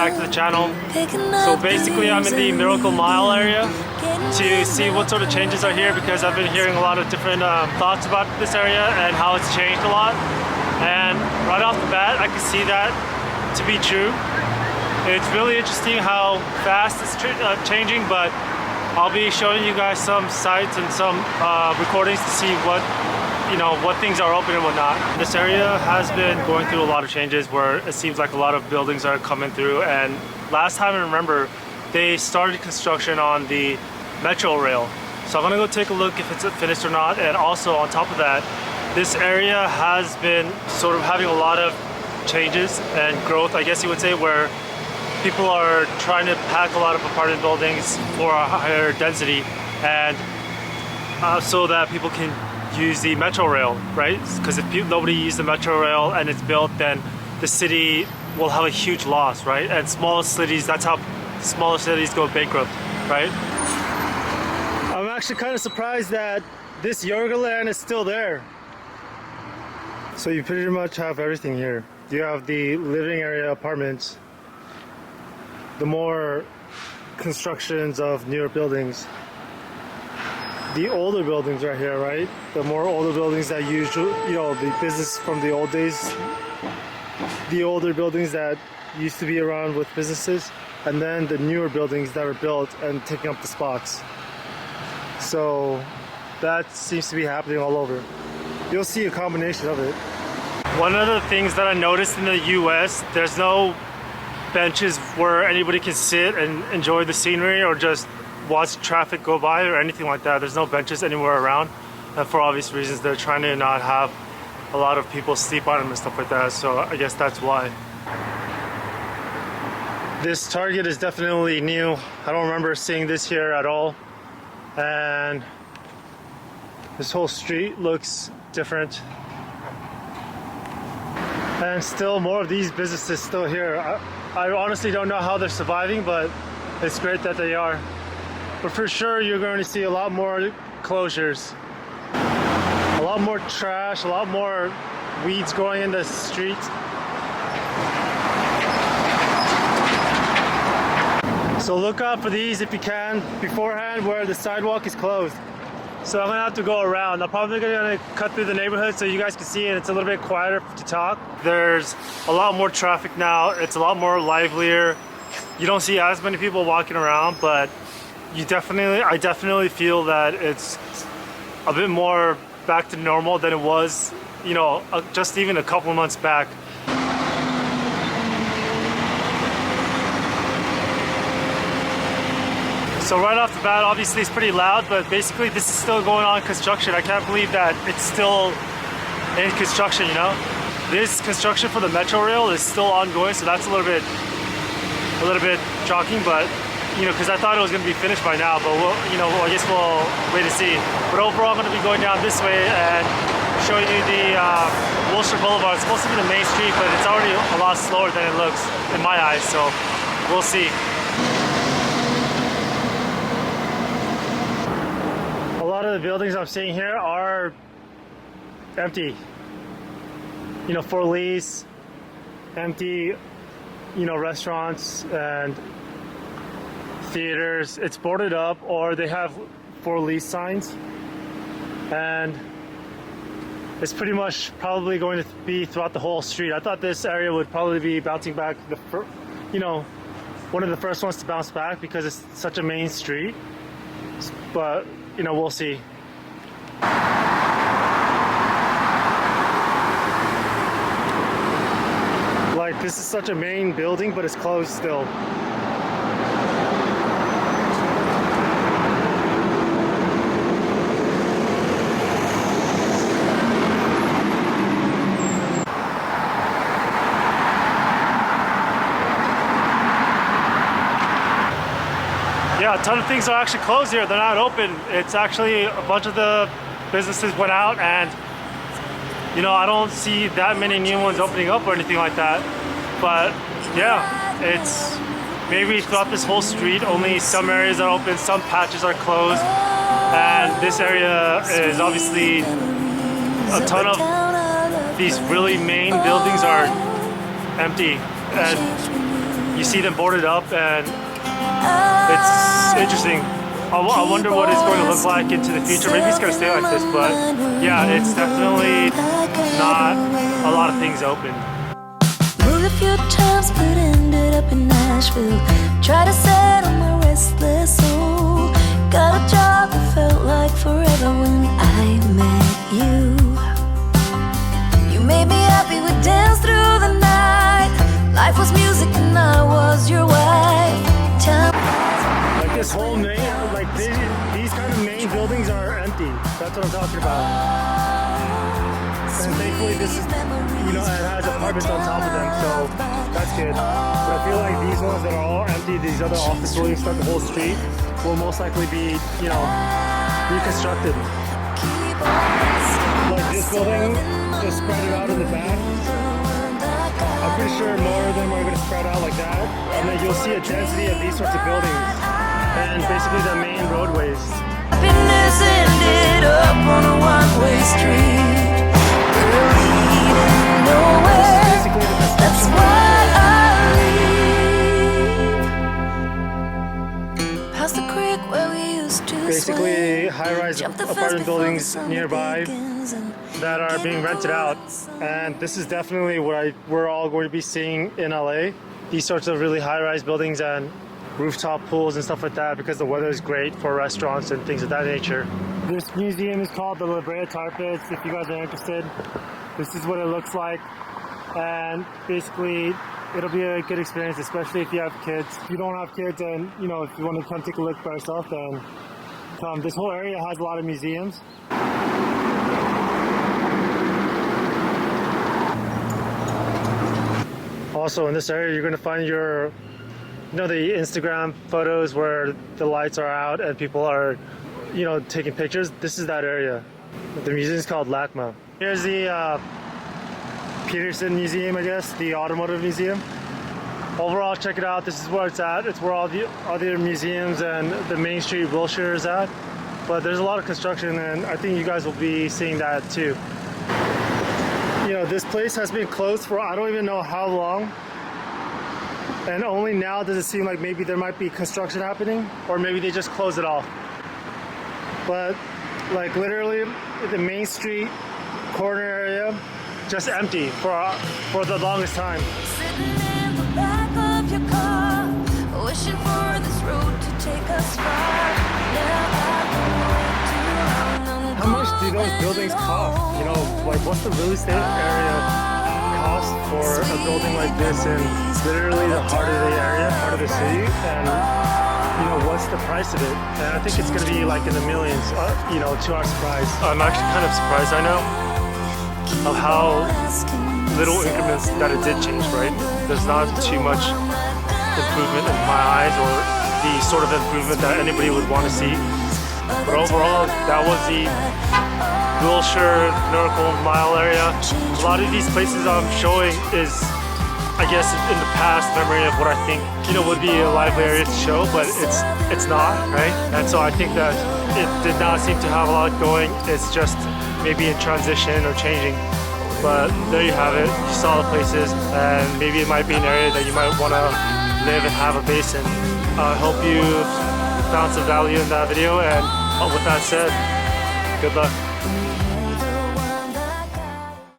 back to the channel. So basically I'm in the Miracle Mile area to see what sort of changes are here, because I've been hearing a lot of different thoughts about this area and how it's changed a lot. And right off the bat, I can see that to be true. It's really interesting how fast it's changing, but I'll be showing you guys some sites and some recordings to see what things are open and whatnot. This area has been going through a lot of changes where it seems like a lot of buildings are coming through, and last time I remember they started construction on the metro rail. So I'm gonna go take a look if it's finished or not. And also on top of that, this area has been sort of having a lot of changes and growth, I guess you would say, where people are trying to pack a lot of apartment buildings for a higher density, and so that people can use the metro rail, right? Because if nobody uses the metro rail and it's built, then the city will have a huge loss, right? And small cities, that's how smaller cities go bankrupt, right? I'm actually kind of surprised that this yoga land is still there. So you pretty much have everything here. You have the living area apartments, the more constructions of newer buildings, the older buildings right here, right? The more older buildings that usually, the business from the old days, the older buildings that used to be around with businesses, and then the newer buildings that are built and taking up the spots. So that seems to be happening all over. You'll see a combination of it. One of the things that I noticed in the US, there's no benches where anybody can sit and enjoy the scenery or just watch traffic go by or anything like that. There's no benches anywhere around, and for obvious reasons they're trying to not have a lot of people sleep on them and stuff like that, so I guess that's why. This Target is definitely new. I don't remember seeing this here at all, and this whole street looks different. And still more of these businesses still here. I honestly don't know how they're surviving, but it's great that they are. But for sure, you're going to see a lot more closures, a lot more trash, a lot more weeds growing in the streets. So look out for these if you can beforehand, where the sidewalk is closed. So I'm gonna have to go around. I'm probably gonna cut through the neighborhood so you guys can see it. It's a little bit quieter to talk. There's a lot more traffic now. It's a lot more livelier. You don't see as many people walking around, but I definitely feel that it's a bit more back to normal than it was, just even a couple of months back. So right off the bat, obviously it's pretty loud, but basically this is still going on construction. I can't believe that it's still in construction, This construction for the metro rail is still ongoing, so that's a little bit shocking, but because I thought it was going to be finished by now, but I guess we'll wait and see. But overall, I'm going to be going down this way and showing you the Wilshire Boulevard. It's supposed to be the main street, but it's already a lot slower than it looks in my eyes, so we'll see. A lot of the buildings I'm seeing here are empty, for lease, empty, restaurants and theaters. It's boarded up, or they have for lease signs, and it's pretty much probably going to be throughout the whole street. I thought this area would probably be bouncing back one of the first ones to bounce back because it's such a main street, but we'll see. Like, this is such a main building, but it's closed still. Yeah, a ton of things are actually closed here. They're not open. It's actually a bunch of the businesses went out, and I don't see that many new ones opening up or anything like that. But yeah, it's maybe throughout this whole street, only some areas are open, some patches are closed, and this area is obviously a ton of these really main buildings are empty. And you see them boarded up, and it's interesting. I wonder what it's going to look like into the future. Maybe it's going to stay like this, but yeah, it's definitely not a lot of things open. Moved a few times, but ended up in Nashville. Tried to settle my restless soul. Got a job that felt like forever when I met you. You made me happy, we danced through the night. Life was music and I was your wife. Like this whole main, like these kind of main buildings are empty. That's what I'm talking about. And thankfully this is, you know, it has apartments on top of them, so that's good. But I feel like these ones that are all empty, these other office buildings throughout the whole street, will most likely be, you know, reconstructed. Like this building, just spread it out in the back. I'm pretty sure more of them are going to spread out like that, and then you'll see a density of these sorts of buildings, and basically the main roadways. Happiness ended up on a one-way street. We're leading nowhere. That's why I leave. Past the creek where we used to Basically high-rise apartment buildings nearby that are being rented out, and this is definitely what we're all going to be seeing in LA. These sorts of really high-rise buildings and rooftop pools and stuff like that, because the weather is great for restaurants and things of that nature. This museum is called the La Brea Tar Pits. If you guys are interested, this is what it looks like, and basically it'll be a good experience, especially if you have kids. If you don't have kids, and you know, if you want to come take a look by yourself, then come. This whole area has a lot of museums. Also in this area, you're going to find your, you know, the Instagram photos where the lights are out and people are, you know, taking pictures. This is that area. The museum is called LACMA. Here's the Peterson Museum, I guess, the automotive museum. Overall, check it out. This is where it's at. It's where all the other museums and the Main Street Wilshire is at. But there's a lot of construction, and I think you guys will be seeing that too. You know, this place has been closed for I don't even know how long. And only now does it seem like maybe there might be construction happening, or maybe they just close it off. But like literally the Main Street corner area, just empty for the longest time. sitting in the back of your car, wishing for this road to take us far. Now I've been way too long. How much do those buildings cost? You know, like what's the real estate area cost for a building like this in literally the heart of the area, heart of the city? And you know, what's the price of it? And I think it's going to be like in the millions, you know, to our surprise. I'm actually kind of surprised, I know, of how little increments that it did change, right? There's not too much improvement in my eyes, or the sort of improvement that anybody would want to see. But overall, that was the Wilshire Miracle Mile area. A lot of these places I'm showing is, I guess, in the past memory of what I think, you know, would be a lively area to show, but it's not, right? And so I think that it did not seem to have a lot going. It's just maybe in transition or changing. But there you have it. You saw the places, and maybe it might be an area that you might want to live and have a base in. I hope you found some value in that video, and with that said, good luck.